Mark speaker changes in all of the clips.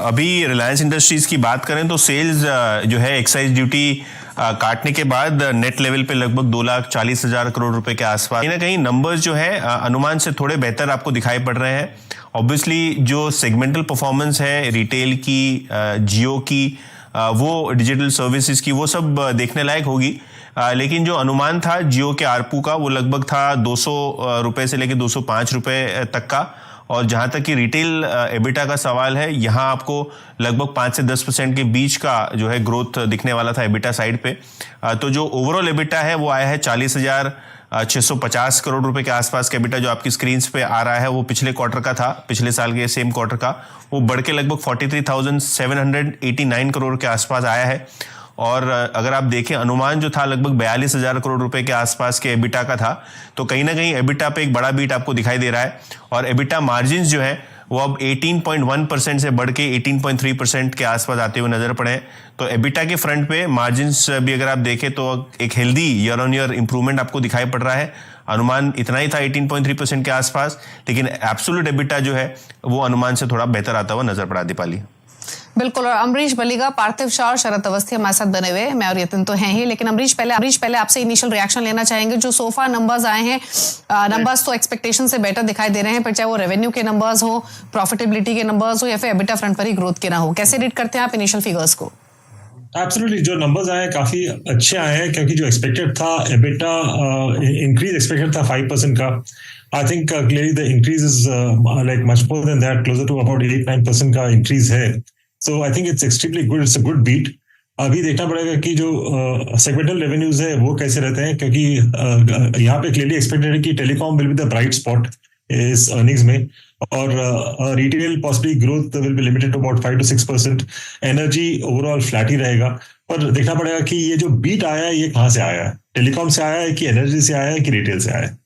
Speaker 1: अभी रिलायंस इंडस्ट्रीज की बात करें तो सेल्स जो है एक्साइज ड्यूटी काटने के बाद नेट लेवल पे लगभग 2,40,000 करोड़ रुपए के आसपास कहीं ना कहीं नंबर्स जो है अनुमान से थोड़े बेहतर आपको दिखाई पड़ रहे हैं। ऑब्वियसली जो सेगमेंटल परफॉर्मेंस है रिटेल की, जियो की, वो डिजिटल सर्विसेज की, वो सब देखने लायक होगी। लेकिन जो अनुमान था जियो के आरपू का वो लगभग था 200 रुपए से लेकर 205 रुपए तक का। और जहां तक कि रिटेल एबिटा का सवाल है, यहां आपको लगभग 5 से 10% के बीच का जो है ग्रोथ दिखने वाला था एबिटा साइड पे। तो जो ओवरऑल एबिटा है वो आया है 40,650 करोड़ रुपए के आसपास का एबिटा जो आपकी स्क्रीन पे आ रहा है। वो पिछले क्वार्टर का था, पिछले साल के सेम क्वार्टर का। वो बढ़ के लगभग 43,789 करोड़ के आसपास आया है। और अगर आप देखें अनुमान जो था लगभग 42,000 करोड़ रुपए के आसपास के एबिटा का था। तो कहीं ना कहीं एबिटा पे एक बड़ा बीट आपको दिखाई दे रहा है। और एबिटा मार्जिन्स जो है वो अब 18.1% से बढ़ के 18.3% के आसपास आते हुए नजर पड़े हैं। तो एबिटा के फ्रंट पे मार्जिन्स भी अगर आप देखें तो एक healthy year on year improvement आपको दिखाई पड़ रहा है। अनुमान इतना ही था 18.3% के आसपास, लेकिन एब्सोल्यूट एबिटा जो है वो अनुमान से थोड़ा बेहतर आता हुआ नजर पड़ा। दीपाली
Speaker 2: बिल्कुल। और अमरीश बलिगा, पार्थिव शाह और शरद अवस्थी हमारे साथ बने हुए, मैं और यतिन तो हैं ही, लेकिन अमरीश पहले आपसे इनिशियल रिएक्शन लेना चाहेंगे। जो सोफा नंबर्स आए हैं, नंबर्स तो एक्सपेक्टेशन से बेटर दिखाई दे रहे हैं, पर चाहे वो रेवेन्यू के नंबर्स हो, प्रॉफिटेबिलिटी के नंबर्स हो या फिर एबिटा फ्रंट पर ही ग्रोथ के ना हो, कैसे रीड करते हैं आप इनिशियल फिगर्स को?
Speaker 3: एब्सोल्युटली, जो नंबर्स आए हैं काफी अच्छे आए हैं, क्योंकि जो एक्सपेक्टेड था एबिटा इंक्रीज एक्सपेक्टेड था 5% का। I think clearly the increase is like much more than that, closer to about 8-9% का इंक्रीज है। So I think it's extremely good, it's a good beat. अभी देखना पड़ेगा कि जो सेगमेंटल रेवेन्यूज है वो कैसे रहते हैं, क्योंकि यहाँ पे क्लियरली एक्सपेक्टेड है कि telecom will be the bright spot इस अर्निंग्स में, और retail possibly growth will be limited to about 5 to 6%। Energy overall flat ही रहेगा, पर देखना पड़ेगा कि ये जो बीट आया है ये कहाँ से आया है, टेलीकॉम से आया है कि एनर्जी से आया है कि रिटेल से आया है।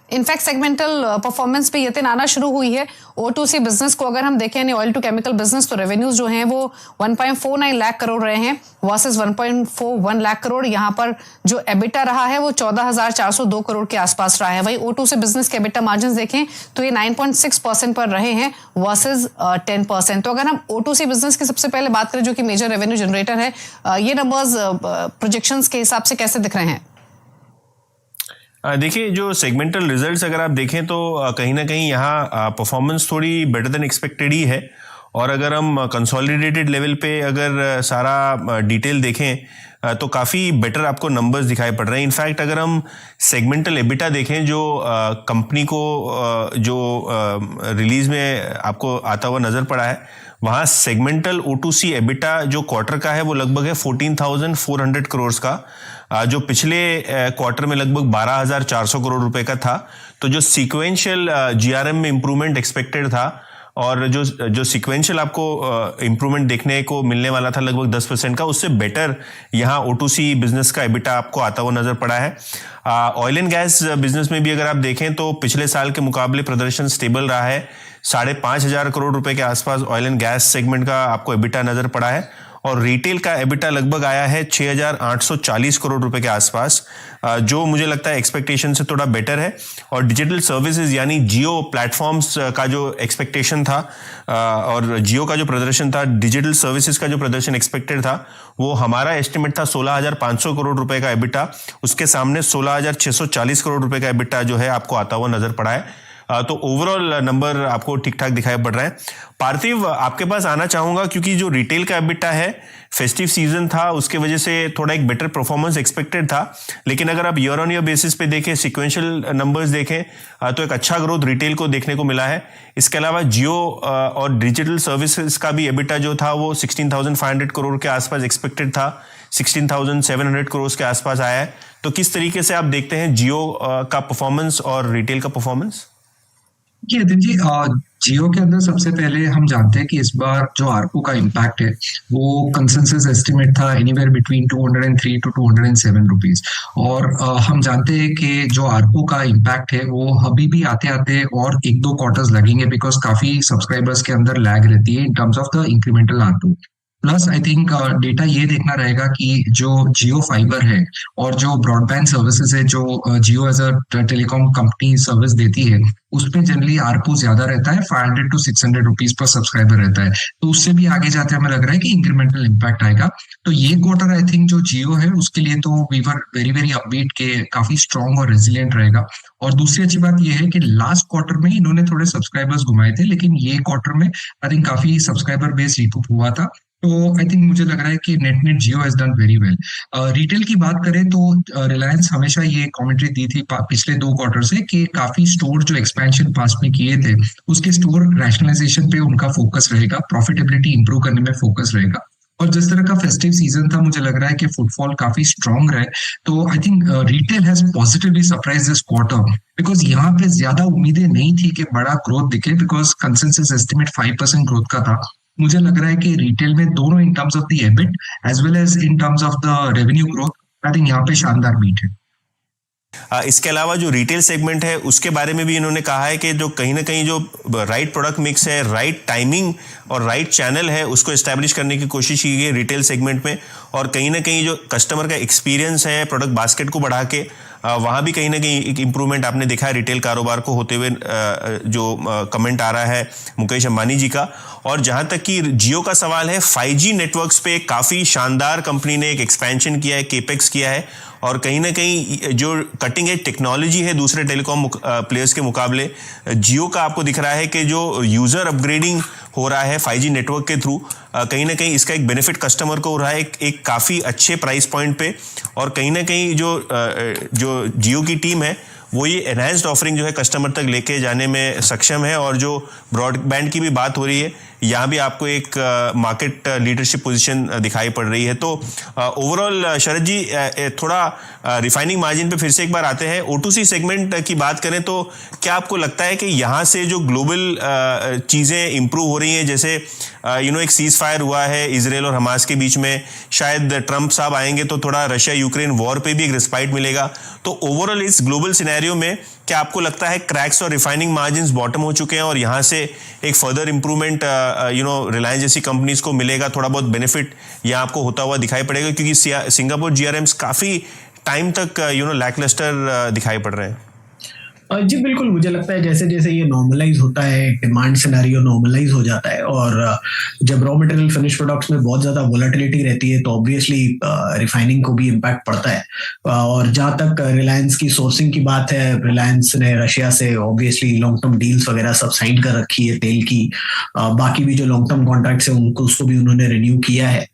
Speaker 2: इनफैक्ट सेगमेंटल परफॉर्मेंस पे यतिन आना शुरू हुई है। O2C बिजनेस को अगर हम देखें, यानी ऑयल टू केमिकल बिजनेस, तो रेवेन्यूज जो हैं वो 1.49 लाख करोड़ रहे हैं वर्सेस 1.41 लाख करोड़। यहाँ पर जो एबिटा रहा है वो 14,402 करोड़ के आसपास रहा है। वही O2C बिजनेस के एबिटा मार्जिन देखें तो ये 9.6% पर रहे हैं वर्सेस 10%। तो अगर हम O2C बिजनेस की सबसे पहले बात करें, जो कि मेजर रेवेन्यू जनरेटर है, ये नंबर्स प्रोजेक्शंस के हिसाब से कैसे दिख रहे हैं?
Speaker 1: देखिए, जो सेगमेंटल रिजल्ट्स अगर आप देखें तो कहीं ना कहीं यहाँ परफॉर्मेंस थोड़ी बेटर देन एक्सपेक्टेड ही है। और अगर हम कंसोलिडेटेड लेवल पे अगर सारा डिटेल देखें तो काफ़ी बेटर आपको नंबर्स दिखाई पड़ रहे हैं। इनफैक्ट अगर हम सेगमेंटल एबिटा देखें, जो कंपनी को जो रिलीज में आपको आता हुआ नज़र पड़ा है, वहाँ सेगमेंटल O2C एबिटा जो क्वार्टर का है वो लगभग है 14,400 करोड़ का, जो पिछले क्वार्टर में लगभग 12,400 करोड़ रुपए का था। तो जो सीक्वेंशियल GRM में इंप्रूवमेंट एक्सपेक्टेड था, और जो सीक्वेंशियल आपको इंप्रूवमेंट देखने को मिलने वाला था लगभग 10% का, उससे बेटर यहाँ O2C बिजनेस का एबिटा आपको आता हुआ नजर पड़ा है। ऑयल एंड गैस बिजनेस में भी अगर आप देखें तो पिछले साल के मुकाबले प्रदर्शन स्टेबल रहा है। 5,500 करोड़ रुपए के आसपास ऑयल एंड गैस सेगमेंट का आपको एबिटा नजर पड़ा है। और रिटेल का एबिटा लगभग आया है 6,840 करोड़ रुपए के आसपास, जो मुझे लगता है एक्सपेक्टेशन से थोड़ा बेटर है। और डिजिटल सर्विसेज यानी जियो प्लेटफॉर्म्स का जो एक्सपेक्टेशन था और जियो का जो प्रदर्शन था, डिजिटल सर्विसेज का जो प्रदर्शन एक्सपेक्टेड था, वो हमारा एस्टिमेट था 16,500 करोड़ रुपए का एबिटा। उसके सामने 16,640 करोड़ रुपए का एबिटा जो है आपको आता हुआ नजर पड़ा है। तो ओवरऑल नंबर आपको ठीक ठाक दिखाई पड़ रहा है। पार्थिव, आपके पास आना चाहूंगा, क्योंकि जो रिटेल का एबिटा है, फेस्टिव सीजन था, उसके वजह से थोड़ा एक बेटर परफॉर्मेंस एक्सपेक्टेड था। लेकिन अगर आप ईयर ऑन ईयर बेसिस पे देखें, सिक्वेंशियल नंबर्स देखें, तो एक अच्छा ग्रोथ रिटेल को देखने को मिला है। इसके अलावा जियो और डिजिटल सर्विसेज का भी एबिटा जो था वो 16,500 करोड़ के आसपास एक्सपेक्टेड था, 16,700 करोड़ के आसपास आया है। तो किस तरीके से आप देखते हैं जियो का परफॉर्मेंस और रिटेल का परफॉर्मेंस?
Speaker 4: यतिन जी, जियो के अंदर सबसे पहले हम जानते हैं कि इस बार जो आरपू का इम्पैक्ट है वो कंसेंसस एस्टिमेट था एनीवेयर बिटवीन 203 to 207 रुपीज। और हम जानते हैं कि जो आरपू का इम्पैक्ट है वो अभी भी आते आते और 1-2 क्वार्टर्स लगेंगे, बिकॉज काफी सब्सक्राइबर्स के अंदर लैग रहती है इन terms of the incremental ARPU. Plus I think data ये देखना रहेगा कि जो जियो फाइबर है और जो ब्रॉडबैंड सर्विसेज है जो Jio as a telecom company service देती है, उसमें जनरली आरपू ज्यादा रहता है, 500 to 600 रुपीज पर सब्सक्राइबर रहता है, तो उससे भी आगे जाते हमें लग रहा है कि इंक्रीमेंटल इम्पैक्ट आएगा। तो ये क्वार्टर आई थिंक जो जियो है उसके लिए तो we were very very upbeat के काफी स्ट्रॉन्ग और रेजिलियंट रहेगा। और दूसरी अच्छी बात यह है कि लास्ट क्वार्टर में इन्होंने थोड़े सब्सक्राइबर्स घुमाए थे, लेकिन ये क्वार्टर में आई थिंक काफी सब्सक्राइबर बेस रिकूप हुआ था। तो आई थिंक मुझे लग रहा है कि net net Jio has done very well. Retail की बात करें तो रिलायंस हमेशा ये कमेंट्री दी थी पिछले 2 क्वार्टर से कि काफी स्टोर जो एक्सपेंशन पास्ट में किए थे उसके स्टोर रैशनलाइजेशन पे उनका फोकस रहेगा, प्रॉफिटेबिलिटी इंप्रूव करने में फोकस रहेगा। और जिस तरह का फेस्टिव सीजन था मुझे लग रहा है कि फुटफॉल काफी स्ट्रांग रहे, तो I think retail has positively surprise this quarter because यहाँ पे ज्यादा उम्मीदें नहीं थी कि बड़ा ग्रोथ दिखे, बिकॉज कंसेंसस एस्टिमेट 5% ग्रोथ का था। मुझे लग रहा है कि रिटेल में दोनों in terms of the EBIT as well as in terms of the revenue growth I think यहाँ पे शानदार बीट है।
Speaker 1: इसके अलावा जो रिटेल सेगमेंट है उसके बारे में भी इन्होंने कहा है कि जो कहीं ना कहीं जो राइट प्रोडक्ट मिक्स है, राइट टाइमिंग और राइट चैनल है, उसको एस्टैब्लिश करने की कोशिश की गई रिटेल सेगमेंट में। और कहीं ना कहीं जो कस्टमर का एक्सपीरियंस है प्रोडक्ट बास्केट को बढ़ा के वहाँ भी कहीं ना कहीं एक इम्प्रूवमेंट आपने देखा है रिटेल कारोबार को होते हुए, जो कमेंट आ रहा है मुकेश अंबानी जी का। और जहाँ तक कि जियो का सवाल है, 5G नेटवर्क्स पे काफ़ी शानदार कंपनी ने एक एक्सपेंशन किया है, केपेक्स किया है, और कहीं ना कहीं जो कटिंग एज टेक्नोलॉजी है दूसरे टेलीकॉम प्लेयर्स के मुकाबले, जियो का आपको दिख रहा है कि जो यूज़र अपग्रेडिंग हो रहा है 5G नेटवर्क के थ्रू, कहीं ना कहीं इसका एक बेनिफिट कस्टमर को हो रहा है एक काफ़ी अच्छे प्राइस पॉइंट पे। और कहीं ना कहीं जो जियो की टीम है वो ये एनहांस्ड ऑफरिंग जो है कस्टमर तक लेके जाने में सक्षम है। और जो ब्रॉडबैंड की भी बात हो रही है, यहाँ भी आपको एक मार्केट लीडरशिप पोजीशन दिखाई पड़ रही है। तो ओवरऑल शरद जी, थोड़ा रिफाइनिंग मार्जिन पे फिर से एक बार आते हैं। O2C सेगमेंट की बात करें तो क्या आपको लगता है कि यहाँ से जो ग्लोबल चीज़ें इंप्रूव हो रही हैं, जैसे एक सीज फायर हुआ है इजराइल और हमास के बीच में, शायद ट्रंप साहब आएंगे तो थोड़ा रशिया यूक्रेन वॉर पे भी एक रिस्पाइट मिलेगा। तो ओवरऑल इस ग्लोबल सिनेरियो में क्या आपको लगता है क्रैक्स और रिफाइनिंग मार्जिन्स बॉटम हो चुके हैं और यहाँ से एक फर्दर इंप्रूवमेंट रिलायंस जैसी कंपनीज को मिलेगा, थोड़ा बहुत बेनिफिट यहाँ आपको होता हुआ दिखाई पड़ेगा? क्योंकि सिंगापुर GRMs काफ़ी टाइम तक लैकलस्टर दिखाई पड़ रहे हैं।
Speaker 5: जी बिल्कुल, मुझे लगता है जैसे जैसे ये नॉर्मलाइज होता है, डिमांड सिनेरियो नॉर्मलाइज हो जाता है, और जब रॉ मटेरियल फिनिश प्रोडक्ट्स में बहुत ज़्यादा वोलेटिलिटी रहती है तो ऑब्वियसली रिफाइनिंग को भी इम्पैक्ट पड़ता है। और जहाँ तक रिलायंस की सोर्सिंग की बात है, रिलायंस ने रशिया से ऑब्वियसली लॉन्ग टर्म डील्स वगैरह सब साइन कर रखी है तेल की। बाकी भी जो लॉन्ग टर्म कॉन्ट्रैक्ट्स है उसको भी उन्होंने रिन्यू किया है।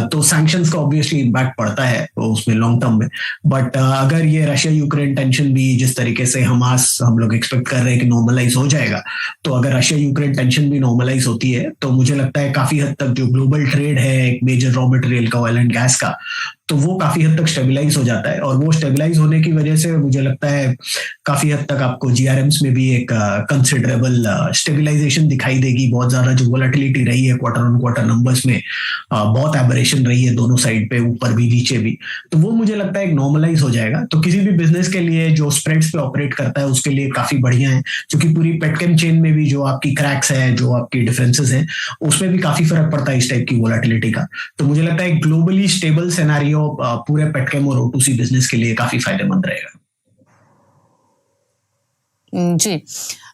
Speaker 5: तो सैंक्शंस का ऑब्वियसली इम्पैक्ट पड़ता है उसमें लॉन्ग टर्म में। बट अगर ये रशिया यूक्रेन टेंशन भी जिस तरीके से हम लोग एक्सपेक्ट कर रहे हैं कि नॉर्मलाइज हो जाएगा, तो अगर रशिया यूक्रेन टेंशन भी नॉर्मलाइज होती है तो मुझे लगता है काफी हद तक जो ग्लोबल ट्रेड है एक मेजर रॉ मटेरियल का, ऑयल एंड गैस का, तो वो काफी हद तक स्टेबलाइज हो जाता है। और वो स्टेबलाइज होने की वजह से मुझे लगता है काफी हद तक आपको GRMs में भी एक कंसिडरेबल स्टेबलाइजेशन दिखाई देगी। बहुत ज्यादा जो वोलेटिलिटी रही है क्वार्टर ऑन क्वार्टर नंबर्स में, बहुत एबरेशन रही है दोनों साइड पे, ऊपर भी नीचे भी, तो वो मुझे लगता है एक नॉर्मलाइज हो जाएगा। तो किसी भी बिजनेस के लिए जो स्प्रेड्स पे ऑपरेट करता है उसके लिए काफी बढ़िया है, क्योंकि पूरी पेटकेम चेन में भी जो आपकी क्रैक्स है, जो आपकी डिफरेंसेस है, उसमें भी काफी फर्क पड़ता है इस टाइप की वोलेटिलिटी का। तो मुझे लगता है ग्लोबली स्टेबल सिनेरियो पूरे पेटकेम और O2C बिजनेस के लिए काफी फायदेमंद रहेगा।
Speaker 2: जी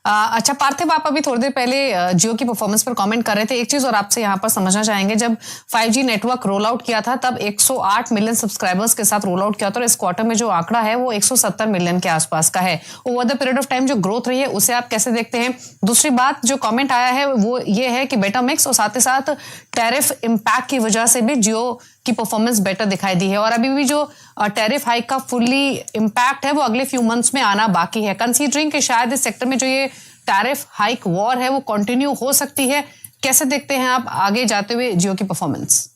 Speaker 2: अच्छा पार्थिव, आप अभी थोड़ी देर पहले जियो की परफॉर्मेंस पर कमेंट कर रहे थे। एक चीज और आपसे यहाँ पर समझना चाहेंगे, जब 5G नेटवर्क रोल आउट किया था तब 108 मिलियन सब्सक्राइबर्स के साथ रोल आउट किया था, और इस क्वार्टर में जो आंकड़ा है वो 170 मिलियन के आसपास का है। Over the period of time जो ग्रोथ रही है उसे आप कैसे देखते हैं? दूसरी बात जो कमेंट आया है वो ये है कि बेटर मिक्स और साथ ही साथ टैरिफ इम्पैक्ट की वजह से भी जियो की परफॉर्मेंस बेटर दिखाई दी है, और अभी भी जो टैरिफ हाइक का फुल्ली इम्पैक्ट है वो अगले फ्यू मंथ्स में आना बाकी है। कंसीडरिंग कि शायद इस सेक्टर में जो ये टैरिफ हाइक वॉर है वो कंटिन्यू हो सकती है, कैसे देखते हैं आप आगे जाते हुए जियो की परफॉर्मेंस?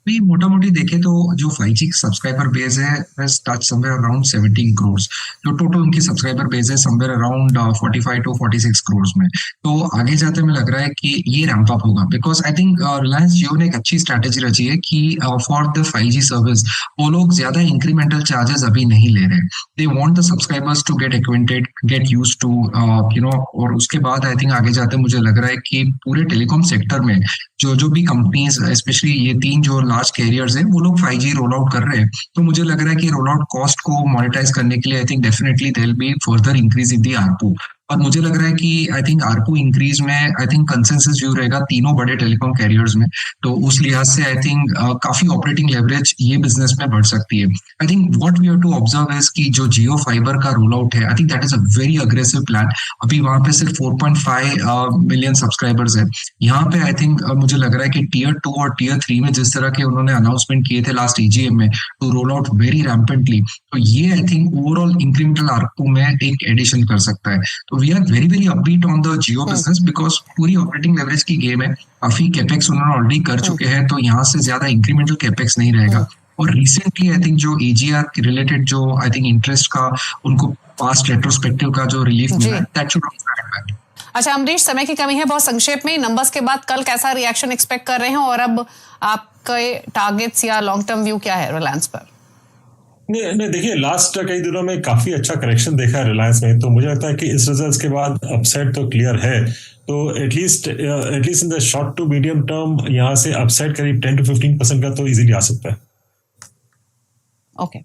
Speaker 4: भी मोटा मोटी देखें तो जो 5G सब्सक्राइबर बेस है टच समवेयर अराउंड 17 करोड़, जो टोटल उनकी सब्सक्राइबर बेस है समवेयर अराउंड 45 to 46 करोड़ में। तो आगे जाते में लग रहा है कि ये रैंप अप होगा, बिकॉज आई थिंक रिलायंस जियो ने एक अच्छी स्ट्रैटेजी रची है कि फॉर द 5G सर्विस वो लोग ज्यादा इंक्रीमेंटल चार्जेस अभी नहीं ले रहे। They want the subscribers to get acquainted, get used to और उसके बाद आई थिंक आगे जाते मुझे लग रहा है कि पूरे टेलीकॉम सेक्टर में जो भी कंपनीज, स्पेशली ये 3 जो लार्ज कैरियर्स हैं, वो लोग 5G रोल आउट कर रहे हैं। तो मुझे लग रहा है कि रोल आउट कॉस्ट को मोनेटाइज करने के लिए I think definitely there will be further increase in the ARPU. और मुझे लग रहा है कि आई थिंक आरपू इंक्रीज में आई थिंक कंसेंसस व्यू रहेगा तीनों बड़े टेलीकॉम कैरियर्स में। तो उस लिहाज से आई थिंक काफी ऑपरेटिंग लेवरेज ये बिजनेस में बढ़ सकती है। I think what we have to observe is कि जो जियो फाइबर का रोल आउट है, I think that is a very aggressive plan. अभी वहां पे सिर्फ 4.5 मिलियन सब्सक्राइबर्स है। यहाँ पे आई थिंक मुझे लग रहा है कि टीयर 2 और टीयर 3 में जिस तरह के उन्होंने अनाउंसमेंट किए थे लास्ट एजीएम में to roll out very rampantly, तो ये I think overall incremental ARPU में एक एडिशन कर सकता है। तो we are very very upbeat on the Jio business, because पूरी ऑपरेटिंग लेवरेज की गेम है। काफी कैपेक्स उन्होंने ऑलरेडी कर चुके हैं, तो यहाँ से ज्यादा इंक्रीमेंटल कैपेक्स नहीं रहेगा। और रिसेंटली आई थिंक जो एजीआर रिलेटेड जो आई थिंक इंटरेस्ट का उनको पास्ट रेट्रोस्पेक्टिव का जो रिलीफ मिला है, दैट शुड ऑल्सो हैव।
Speaker 2: अच्छा अमरीश, समय की कमी है, बहुत संक्षेप में नंबर्स के बाद कल कैसा रिएक्शन एक्सपेक्ट कर रहे हैं, और अब आपके टारगेट्स या लॉन्ग टर्म व्यू क्या है रिलायंस पर?
Speaker 3: नहीं देखिए, लास्ट कई दिनों में काफी अच्छा करेक्शन देखा है रिलायंस में, तो मुझे लगता है कि इस रिजल्ट्स के बाद अपसाइड तो क्लियर है। तो at least in the short to medium term यहाँ से अपसाइड करीब 10 to 15% का तो इजीली आ सकता है।
Speaker 2: ओके।